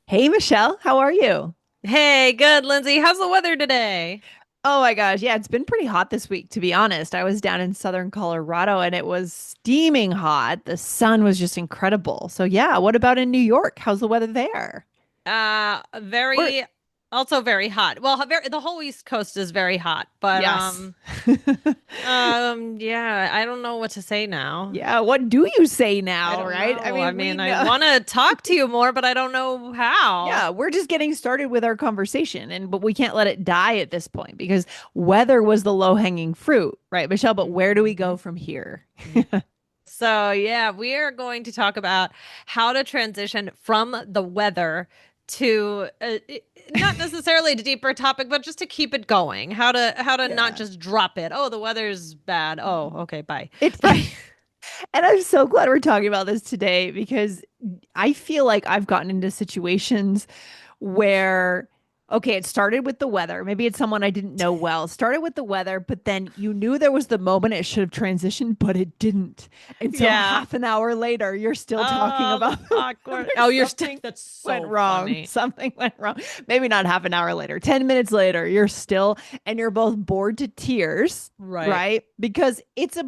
Hey, Michelle, how are you? Hey, good, Lindsay. How's the weather today? Oh my gosh, yeah, it's been pretty hot this week, to be honest. I was down in southern Colorado and it was steaming hot. The sun was just incredible. So, yeah, what about in New York? How's the weather there? We're, Very, also very hot. Well, the whole East Coast is very hot, but yes. yeah, I don't know what to say now. Yeah, what do you say I now, don't right? I know. I mean, we mean, I know. want to talk to you more, but I don't know how. Yeah, we're just getting started with our conversation and but we can't let it die at this point because weather was the low-hanging fruit, right, Michelle? But where do we go Mhm. from here? So, yeah, we are going to talk about how to transition from the weather to not necessarily a deeper topic, but just to keep it going. How to not Yeah. just drop it. Oh, the weather's bad. Oh, okay, bye. It But And I'm so glad we're talking about this today because I feel like I've gotten into situations where, okay, it started with the weather. Maybe it's someone I didn't know well. It started with the weather, but then you knew there was the moment it should have transitioned, but it didn't. And so yeah. half an hour later, you're still talking Oh, about that's awkward. whether Oh, something that's went so wrong. funny. Something went wrong. Maybe not half an hour later, 10 minutes later, you're still, and you're both bored to tears, Right. right? Because it's a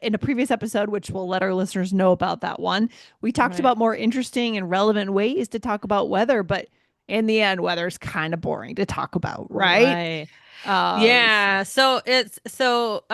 in a previous episode, which we'll let our listeners know about that one, we talked Right. about more interesting and relevant ways to talk about weather, but in the end, weather's kind of boring to talk about, right? Right. So, Yeah, so it's so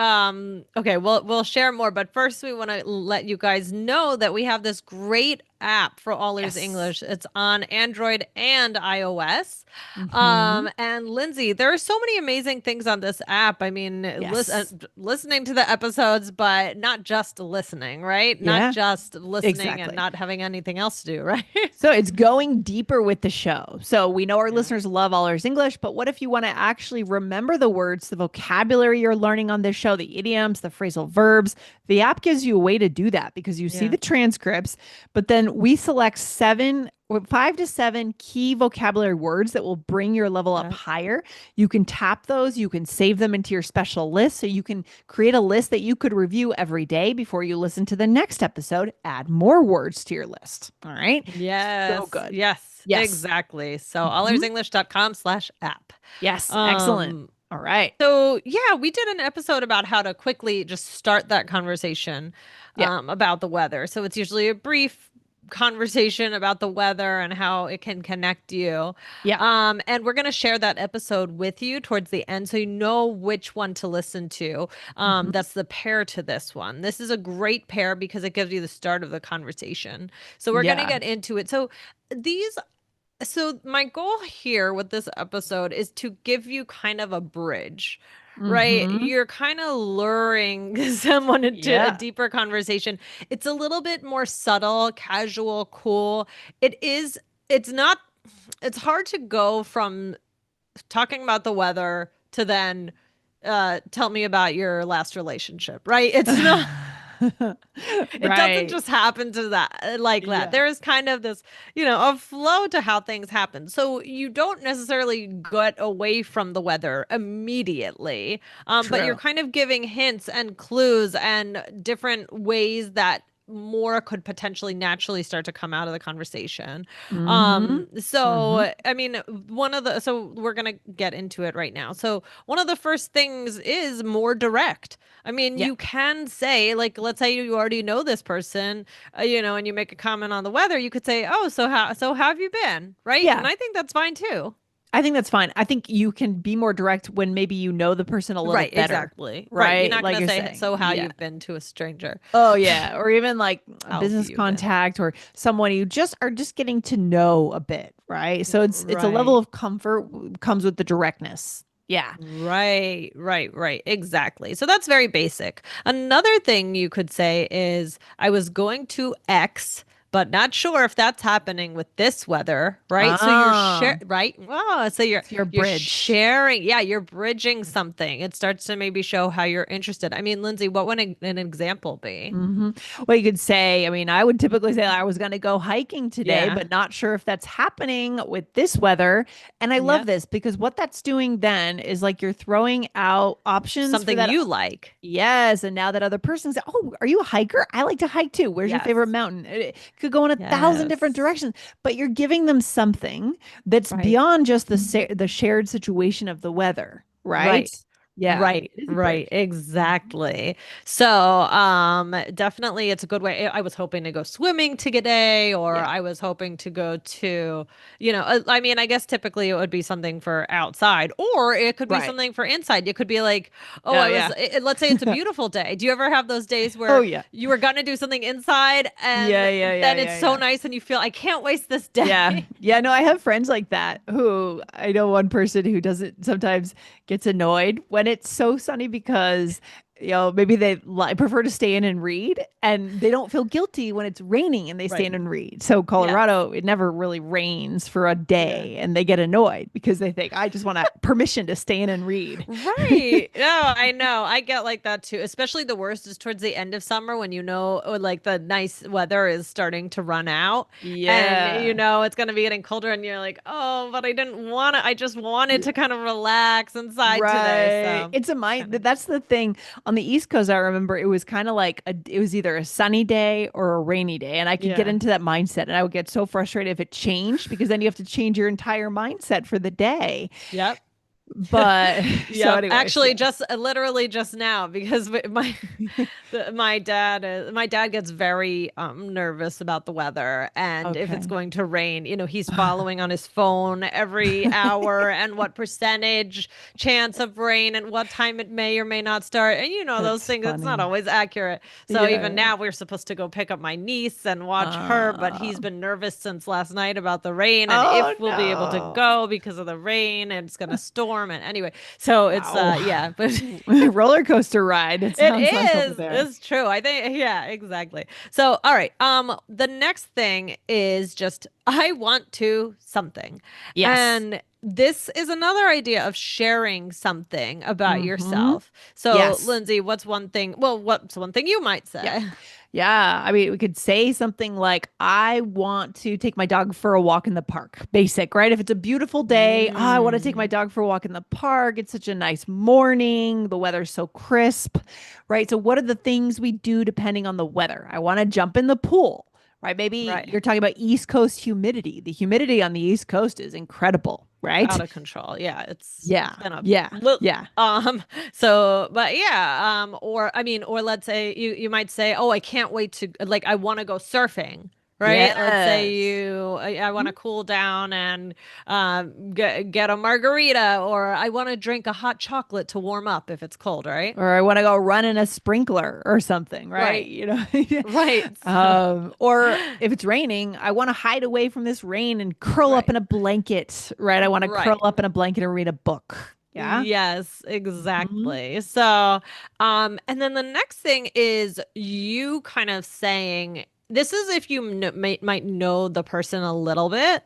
okay, we'll share more, but first we want to let you guys know that we have this great app for All Ears yes. English. It's on Android and iOS. Hmm. And Lindsay, there are so many amazing things on this app. I mean, Yes. listening to the episodes, but not just listening, right? Not Yeah, just listening and exactly. not having anything else to do, right? So it's going deeper with the show. So we know our Yeah. listeners love All Ears English, but what if you want to actually remember the words, the vocabulary you're learning on this show, the idioms, the phrasal verbs? The app gives you a way to do that because you see Yeah. the transcripts, but then we select seven or 5 to 7 key vocabulary words that will bring your level up Yeah. higher. You can tap those, you can save them into your special list. So you can create a list that you could review every day before you listen to the next episode. Add more words to your list. All right. So Yes, good. yes, Yes. exactly. So Mhm. allearsenglish.com/app. Yes. Excellent. Um, All right. so yeah, we did an episode about how to quickly just start that conversation Yeah. about the weather. So it's usually a brief conversation about the weather and how it can connect you. Yeah. And we're going to share that episode with you towards the end so you know which one to listen to. Hmm. That's the pair to this one. This is a great pair because it gives you the start of the conversation. So we're going to Yeah. get into it. These so my goal here with this episode is to give you kind of a bridge, right? Hmm. You're kind of luring someone into a Yeah. deeper conversation. It's a little bit more subtle, casual, cool. It's not, it's hard to go from talking about the weather to then tell me about your last relationship, right? It's not it doesn't Right. just happen to that like that. Yeah. There is kind of this, a flow to how things happen. So you don't necessarily get away from the weather immediately, but you're True. kind of giving hints and clues and different ways that more could potentially naturally start to come out of the conversation. Hmm. Hmm. I mean, so we're gonna get into it right now. So one of the first things is more direct. I mean, Yeah. you can say, like, let's say you already know this person, and you make a comment on the weather, you could say, "Oh, so how have you been?" Right? And Yeah. I think that's fine too. I think that's fine. I think you can be more direct when maybe you know the person a little Right, better, exactly. Right. You're right? not Like gonna you're say, saying. "So how Yeah. you've been" to a stranger. Oh yeah, or even like a How have business you been? contact or someone you just are just getting to know a bit, right? So it's a level Right. of comfort comes with the directness. Yeah. Right, right, right. Exactly. So that's very basic. Another thing you could say is, I was going to X, but not sure if that's happening with this weather, right? So Ah, right? Oh, so it's your you're bridge. sharing. Yeah, you're bridging something. It starts to maybe show how you're interested. I mean, Lindsay, what would an example be? Hmm. Well, you could say, I mean, I would typically say I was going to go hiking today, Yeah. but not sure if that's happening with this weather. And I love Yeah. this because what that's doing then is like you're throwing out options for Something that. you like. Yes. And now that other person says, oh, are you a hiker? I like to hike too. Where's your Yes. favorite mountain? could go in 1,000 different Yes. directions, but you're giving them something that's Right. beyond just the shared situation of the weather, right? Right. Yeah, Right, it is a right, bridge. Mhm. exactly. So, definitely it's a good way. I was hoping to go swimming today, or Yeah, I was hoping to go to, I mean, I guess typically it would be something for outside, or it could be right. something for inside. It could be like, oh, Oh yeah. let's say it's a beautiful day. Do you ever have those days Oh where yeah. you were gonna do something inside Yeah, and yeah, yeah, then it's yeah, so yeah. nice and you feel I can't waste this Yeah. day? Yeah. No, I have friends like that who I know one person who doesn't sometimes gets annoyed when it's so sunny because, maybe they prefer to stay in and read and they don't feel guilty when it's raining and they stay Right. in and read. So, Yes. Colorado, it never really rains for a Yeah. day and they get annoyed because they think, I just want permission to stay in and read. Right. No, I know. I get like that too. Especially the worst is towards the end of summer when like the nice weather is starting to run out and Yeah. it's going to be getting colder and you're like, "Oh, but I didn't want to. I just wanted to kind of relax inside today." Right. So, It's a it's mind kind of that's the thing. On the East Coast, I remember it was kind of like it was either a sunny day or a rainy day. And I could get yeah. into that mindset and I would get so frustrated if it changed because then you have to change your entire mindset for the day. Yep. But so Yep. anyways, Actually, yeah. just literally just now because my dad gets very nervous about the weather and if it's Okay. going to rain, he's following on his phone every hour and what percentage chance of rain and what time it may or may not start. And those That's things, it's not funny. always accurate. So even Yeah. now we're supposed to go pick up my niece and watch her, but Uh, he's been nervous since last night about the rain and oh if we'll be able to no. go because of the rain and it's gonna storm and anyway. So it's Wow. yeah, but Roller coaster ride, it it sounds like over is. there. It's true. I think yeah, exactly. So all right. The next thing is just I want to something. Yes. And this is another idea of sharing something about Mm-hmm. yourself. So, Yes. Lindsay, what's one thing you might Yeah. say? Yeah. I mean, we could say something like, I want to take my dog for a walk in the park. Basic, right? If it's a beautiful day, I want to take my Mm, dog for a walk in the park. It's such a nice morning. The weather's so crisp, right? So, what are the things we do depending on the weather? I want to jump in the pool, right? Maybe right. you're talking about East Coast humidity. The humidity on the East Coast is incredible, Out right? of control. Yeah, it's Yeah. been a Yeah. lit Yeah. so but yeah, or I mean, or let's say you might say, "Oh, I can't wait to like I want to go surfing." Right? Let's say Yes. I want to cool down and get a margarita, or I want to drink a hot chocolate to warm up if it's cold, right? Or I want to go run in a sprinkler or something, right? Right. Right. Or if it's raining, I want to hide away from this rain and curl up Right. in a blanket, right? I want to curl Right. up in a blanket and read a book. Yeah. Yes, Hmm. exactly. So, and then the next thing is you kind of saying this is if you might know the person a little bit.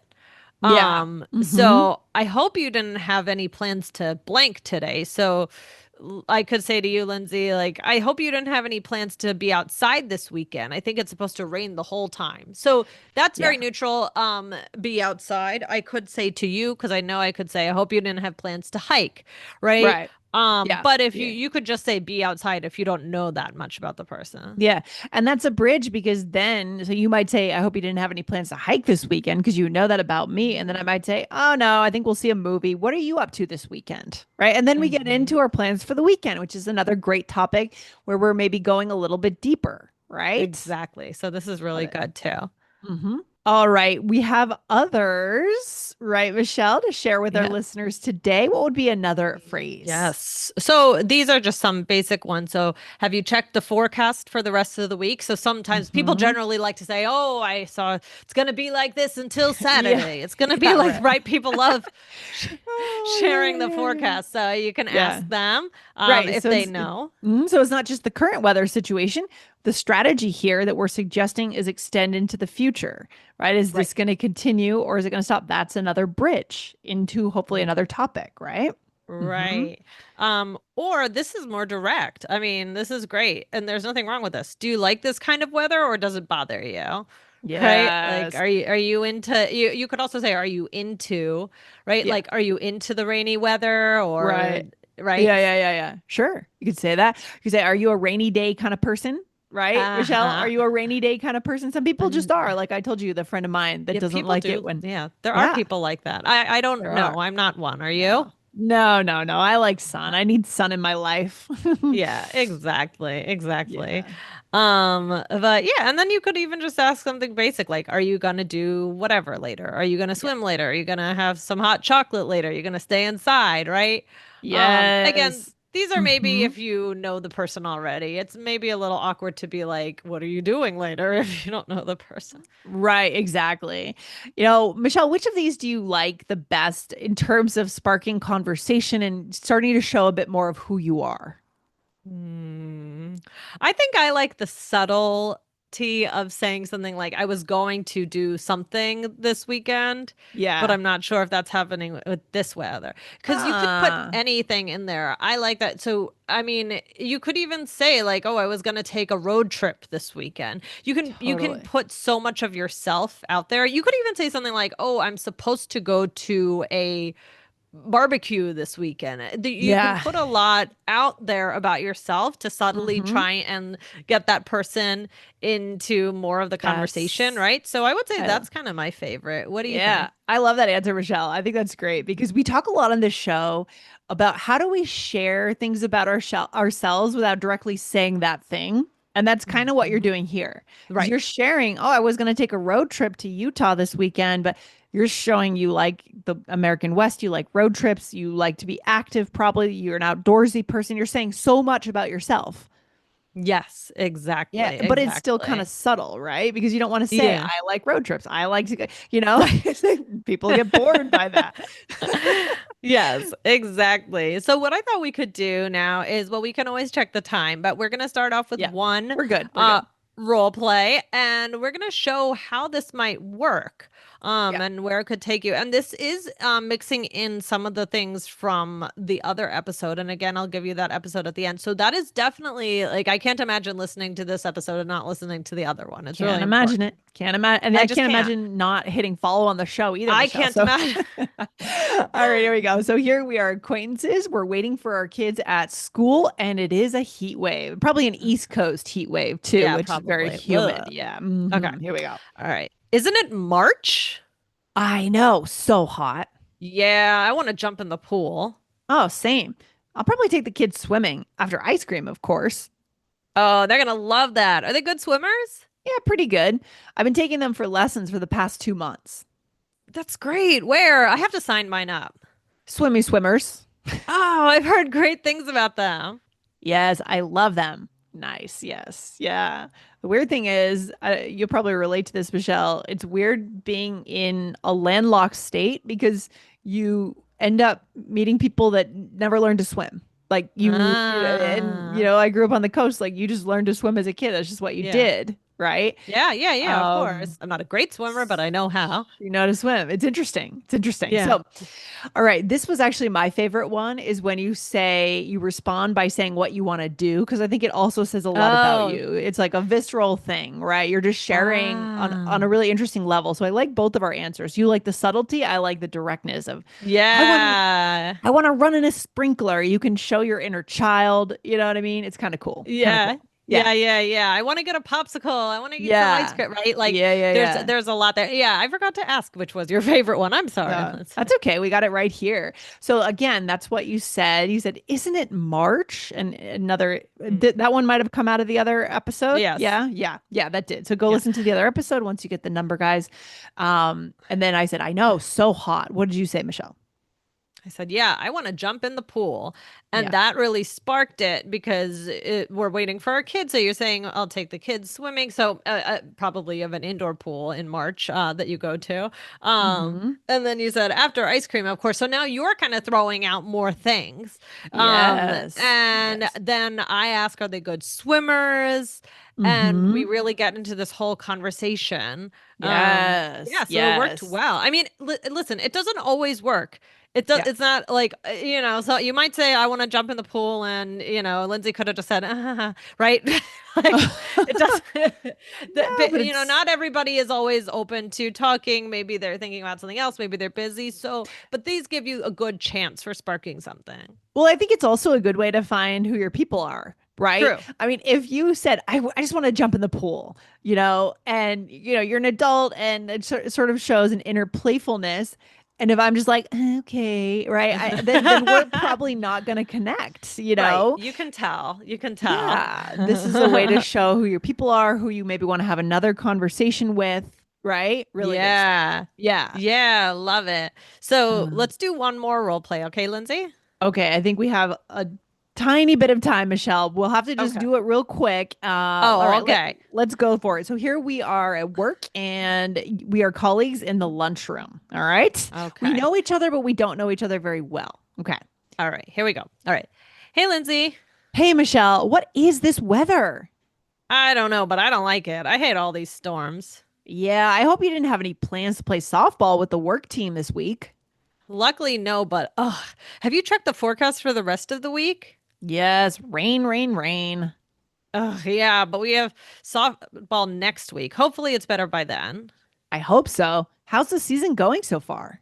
Yeah. Hmm. So I hope you didn't have any plans to blank today. So I could say to you, Lindsay, like, I hope you didn't have any plans to be outside this weekend. I think it's supposed to rain the whole time. So that's Yeah. very neutral. Be outside. I could say to you, because I know I could say, I hope you didn't have plans to hike, right? Right. Yeah. But if Yeah. you could just say be outside if you don't know that much about the person. Yeah. And that's a bridge because then, so you might say, I hope you didn't have any plans to hike this weekend because you know that about me. And then I might say, oh, no, I think we'll see a movie. What are you up to this weekend? Right. And then we get Mm-hmm. into our plans for the weekend, which is another great topic where we're maybe going a little bit deeper. Right. Exactly. So this is Love really it. good too. Hmm. All right. We have others, right, Michelle, to share with our Yeah. listeners today. What would be another phrase? Yes. So these are just some basic ones. So have you checked the forecast for the rest of the week? So sometimes people Hmm. generally like to say, "Oh, I saw it's going to be like this until Yeah. Saturday. It's going to be Yeah. like," Right. right? People love sh Oh, sharing yeah. the Yeah. Yeah. forecast. So you can Yeah. ask them Right. if So they it's know. so it's not just the current weather situation. The strategy here that we're suggesting is extend into the future, right? Is Right. this going to continue or is it going to stop? That's another bridge into hopefully another topic, right? Hmm. Right. Or this is more direct. I mean, this is great, and there's nothing wrong with this. Do you like this kind of weather or does it bother you? Right? Like, Yes. are you into you could also say, are you into, right? Yeah. Like, are you into the rainy weather or Right. right? Yeah. Yeah. Yeah. Yeah. Sure. You could say that. You could say, are you a rainy day kind of person? right? Michelle, are Uh-huh. you a rainy day kind of person? Some people just And are. Like I told you, the friend of mine that yeah, doesn't people like it do. when, Yeah, there are yeah, people like that. I don't there know. are. I'm not one. Are you? No, no, no, no. I like sun. I need sun in my life. Yeah, exactly. Exactly. Yeah. But yeah, and then you could even just ask something basic like, are you gonna do whatever later? Are you gonna Yeah. swim later? Are you gonna have some hot chocolate later? Are you gonna stay inside, right? Again, Yes. these are maybe Hmm. if you know the person already. It's maybe a little awkward to be like, what are you doing later if you don't know the person? Right, exactly. You know, Michelle, which of these do you like the best in terms of sparking conversation and starting to show a bit more of who you are? Hmm. I think I like the subtlety of saying something like, I was going to do something this weekend, but Yeah. I'm not sure if that's happening with this weather. Because you could put Ah, anything in there. I like that. So, I mean, you could even say like, oh, I was going to take a road trip this weekend. You can totally. put so much of yourself out there. You could even say something like, oh, I'm supposed to go to a barbecue this weekend. You can Yeah. put a lot out there about yourself to subtly Hmm. try and get that person into more of the conversation, Yes. right? So I would say I that's kind of my favorite. What do you Yeah, think? I love that answer, Michelle. I think that's great because we talk a lot on this show about how do we share things about ourselves without directly saying that thing. And that's kind of what you're Mhm. doing here. Is Right. you're sharing, oh, I was going to take a road trip to Utah this weekend, but you're showing you like the American West, you like road trips, you like to be active, probably you're an outdoorsy person. You're saying so much about yourself. Yes, Yeah, exactly. but it's still kind Exactly. of subtle, right? Because you don't want to say, Yeah. I like road trips. I like to go, you know, Right. people get bored by that. Yes, exactly. So what I thought we could do now is, well, we can always check the time, but we're going to start off with Yeah, one we're good. We're uh good. role play, and we're going to show how this might work Yeah. and where it could take you. And this is mixing in some of the things from the other episode, and again, I'll give you that episode at the end. So that is definitely like, I can't imagine listening to this episode and not listening to the other one. It's really Can't imagine important. it. Can't imagine. And I I just can't can't. imagine not hitting follow on the show either, I Michelle. can't So, imagine. all right, here we go. So, here we are, acquaintances. We're waiting for our kids at school, and it is a heat wave, probably an East Coast heat wave, too, Yeah, which is very probably. Ugh. humid. Yeah. Okay. Here we go. All right. Isn't it March? I know. So hot. Yeah, I want to jump in the pool. Oh, same. I'll probably take the kids swimming after ice cream, of course. Oh, they're gonna love that. Are they good swimmers? Yeah, pretty good. I've been taking them for lessons for the past 2 months. That's great. Where? I have to sign mine up. Swimmy swimmers. Oh, I've heard great things about them. Yes, I love them. Nice. Yes. Yeah. The weird thing is, you'll probably relate to this, Michelle. It's weird being in a landlocked state because you end up meeting people that never learned to swim. Like and Ah, I grew up on the coast. Like you just learned to swim as a kid. That's just what you yeah. did, right? Yeah, yeah, yeah, of Um, course. I'm not a great swimmer, but I know how. you know how to swim. It's interesting. It's interesting. Yeah. So, all right, this was actually my favorite one is when you respond by saying what you want to do because I think it also says a lot about Oh, you. It's like a visceral thing, right? You're just sharing on a ah. really interesting level. So I like both of our answers. You like the subtlety, I like the directness of I want to Yeah. I want to run in a sprinkler. You can show your inner child, you know what I mean? It's kind of cool. Kind of Yeah. cool. Yeah. Yeah, yeah, yeah. I want to get a popsicle. I want to eat some ice Yeah. cream, right? Like Yeah, yeah, there's yeah. there's a lot there. Yeah, I forgot to ask which was your favorite one. I'm sorry. No, that's okay. We got it right here. So again, that's what you said. You said, "Isn't it March?" And another that one might have come out of the other episode. Yes. Yeah, yeah, yeah. That did. So go Yeah. listen to the other episode once you get the number, guys. And then I said, "I know, so hot." What did you say, Michelle? I said, yeah, I want to jump in the pool. And Yeah. that really sparked it because we're waiting for our kids. So you're saying, I'll take the kids swimming. So probably you have an indoor pool in March that you go to. Hmm. And then you said, after ice cream, of course. So now you're kind of throwing out more things. Yes. And Yes. then I ask, are they good swimmers? And we Hmm. really get into this whole conversation. Yes. Yeah, so it worked Yes. well. I mean, listen, it doesn't always work. It does. Yeah. It's not like So you might say, "I want to jump in the pool," and Lindsay could have just said, right? Like it doesn't. No, but it's Not everybody is always open to talking. Maybe they're thinking about something else. Maybe they're busy. So, but these give you a good chance for sparking something. well, I think it's also a good way to find who your people are. right? True. I mean, if you said, I just want to jump in the pool, and, you're an adult and it sort of shows an inner playfulness. And if I'm just like, okay, right, then we're probably not going to connect, Right. You can tell. You can tell. Yeah, this is a way to show who your people are, who you maybe want to have another conversation with, right? Really good stuff. Yeah. Yeah. Yeah. Love it. So Uh, let's do one more role play. Okay, Lindsay? okay, I think we have a tiny bit of time, Michelle. We'll have to just Okay. do it real quick. All Oh, right, okay. let's go for it. So here we are at work, and we are colleagues in the lunchroom. All right, we Okay. know each other, but we don't know each other very well. Okay. All right. Here we go. All right. Hey, Lindsay. Hey, Michelle, what is this weather? I don't know, but I don't like it. I hate all these storms. Yeah, I hope you didn't have any plans to play softball with the work team this week. Luckily, no, but have you checked the forecast for the rest of the week? Yes, rain, rain, rain. Yeah, but we have softball next week. Hopefully, it's better by then. I hope so. How's the season going so far?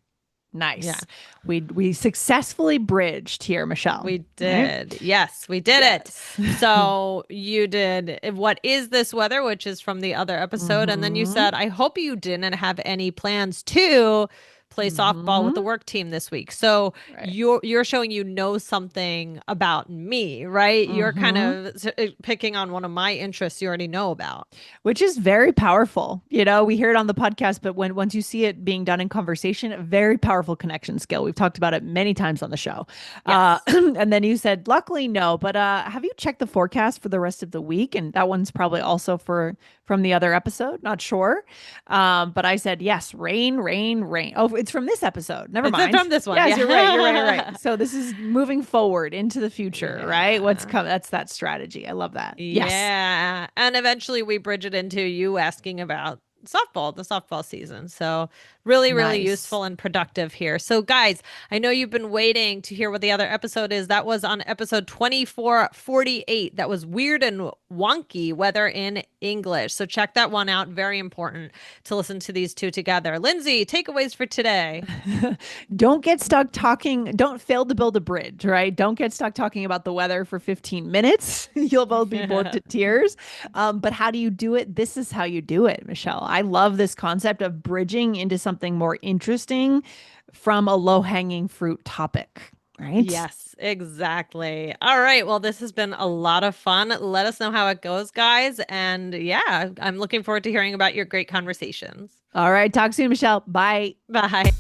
Yeah, Nice. We successfully bridged here, Michelle. we Right? did. Yes, we did it. Yes. So you did what is this weather, which is from the other episode. And then you Mm-hmm. said, I hope you didn't have any plans to play softball with Mm-hmm. the work team this week. So Right. you're showing you know something about me, right? You're kind Mm-hmm. of picking on one of my interests you already know about. Which is very powerful. We hear it on the podcast, but once you see it being done in conversation, a very powerful connection skill. We've talked about it many times on the show. Yes. And then you said, luckily, no. But have you checked the forecast for the rest of the week? And that one's probably also from the other episode. Not sure. But I said, yes, rain, rain, rain. Oh, it's from this episode. Never It's mind. from this one. Yes, you're right. You're right. You're Yeah. right. So this is moving forward into the future, right? What's Yeah. coming? That's that strategy. I love that. Yes. Yeah. And eventually we bridge it into you asking about softball, the softball season. So really, really Nice. useful and productive here. So guys, I know you've been waiting to hear what the other episode is. That was on episode 2448. That was weird and wonky weather in English. So check that one out. Very important to listen to these two together. Lindsay, takeaways for today. Don't get stuck talking. Don't fail to build a bridge, right? Don't get stuck talking about the weather for 15 minutes. You'll both be bored to tears. But how do you do it? This is how you do it, Michelle. I love this concept of bridging into something more interesting from a low hanging fruit topic, right? Yes, exactly. All right. Well, this has been a lot of fun. Let us know how it goes, guys. And yeah, I'm looking forward to hearing about your great conversations. All right. Talk soon, Michelle. Bye. Bye.